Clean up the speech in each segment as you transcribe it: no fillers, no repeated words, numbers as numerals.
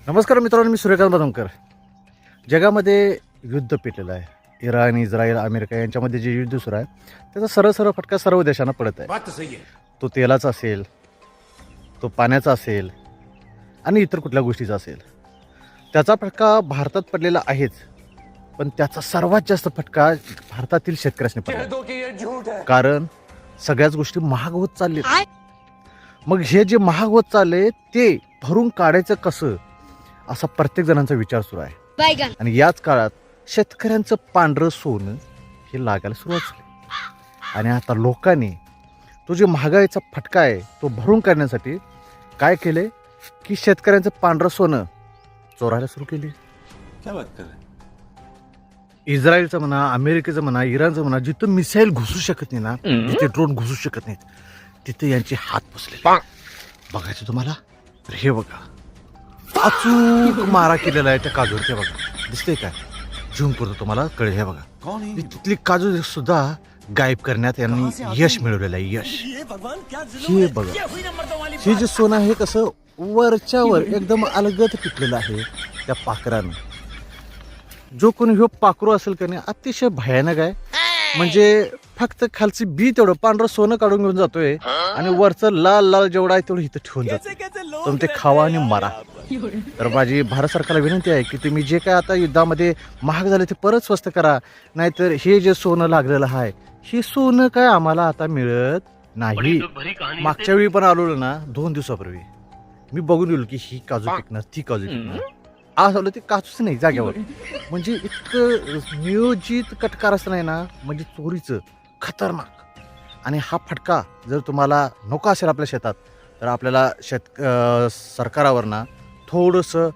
नमस्कार मित्रांनो, मी सूर्यकांत बादमकर. जगामध्ये युद्ध पेटलेलं आहे. इराण, इस्रायल, अमेरिका यांच्यामध्ये जे युद्ध सुरू आहे त्याचा सरळ फटका सर्व देशांना पडत आहे. तो तेलाचा असेल, तो पाण्याचा असेल आणि इतर कुठल्या गोष्टीचा असेल. त्याचा फटका भारतात पडलेला आहेच, पण त्याचा सर्वात जास्त फटका भारतातील शेतकऱ्यांनी पडला. कारण सगळ्याच गोष्टी महाग होत चालल्या. मग हे जे महाग होत चालले ते भरून काढायचं कसं, असा प्रत्येक जणांचा विचार सुरू आहे. आणि याच काळात शेतकऱ्यांचं पांढरं सोनं हे लागायला सुरुवात झाली. आणि आता लोकांनी तो जे महागाईचा फटका आहे तो भरून काढण्यासाठी काय केले की शेतकऱ्यांचं पांढरं सोनं चोरायला सुरू केले. इस्रायलचं म्हणा, अमेरिकेचं म्हणा, इराणचं म्हणा, जिथं मिसाईल घुसू शकत नाही ना, जिथे ड्रोन घुसू शकत नाहीत, तिथे यांचे हात बसले. बघायचं तुम्हाला तर हे बघा, अचूक मारा केलेला आहे त्या काजूवर. बघा, दिसते काय? झूम करतो तुम्हाला कळेल. हे बघा, तिथली काजू सुद्धा गायब करण्यात यांनी यश मिळवलेलं आहे. यश हे बघा, हे जे सोनं आहे कसं वरच्यावर एकदम अलगद पिकलेलं आहे त्या पाखरानं. जो कोणी ह्यो पाखरू असेल का नाही, अतिशय भयानक आहे. म्हणजे फक्त खालची बी तेवढं पांढरं सोनं काढून घेऊन जातोय आणि वरचं लाल लाल जेवढं आहे तेवढं इथं ठेवून जातो. तुम्ही ते खावा आणि मारा. तर माझी भारत सरकारला विनंती आहे की तुम्ही जे काय आता युद्धामध्ये महाग झाले ते परत स्वस्त करा, नाहीतर हे जे सोनं लागलेलं आहे हे सोनं काय आम्हाला आता मिळत नाही. मागच्या वेळी पण आलो ना, 2 दिवसापूर्वी मी बघून गेलो की ही काजू पिकणार, ती काजू पिकणार. आज आलं ते काजूच नाही जाग्यावर. म्हणजे इतकं नियोजित कटकार असं नाही ना, म्हणजे चोरीचं खतरनाक. आणि हा फटका जर तुम्हाला नको असेल आपल्या शेतात, तर आपल्याला सरकारावर ना थोडंसं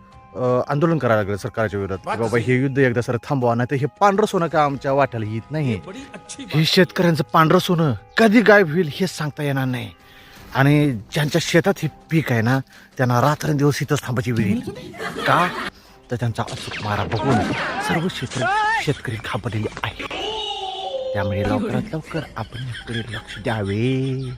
आंदोलन करायला लागलं सरकारच्या विरोधात की बाबा हे युद्ध एकदा सर थांबवा, नाही तर हे पांढरं सोनं काय आमच्या वाट्याला येत नाही. हे शेतकऱ्यांचं पांढरं सोनं कधी गायब होईल हे सांगता येणार नाही. आणि ज्यांच्या शेतात हे पीक आहे ना, त्यांना रात्रंदिवस इथंच थांबायची वेळ येईल. का तर त्यांचा अचूक मारा बघून सर्व शेतकरी घाबरलेले आहे. त्यामुळे लवकरात लवकर आपण याकडे लक्ष द्यावे.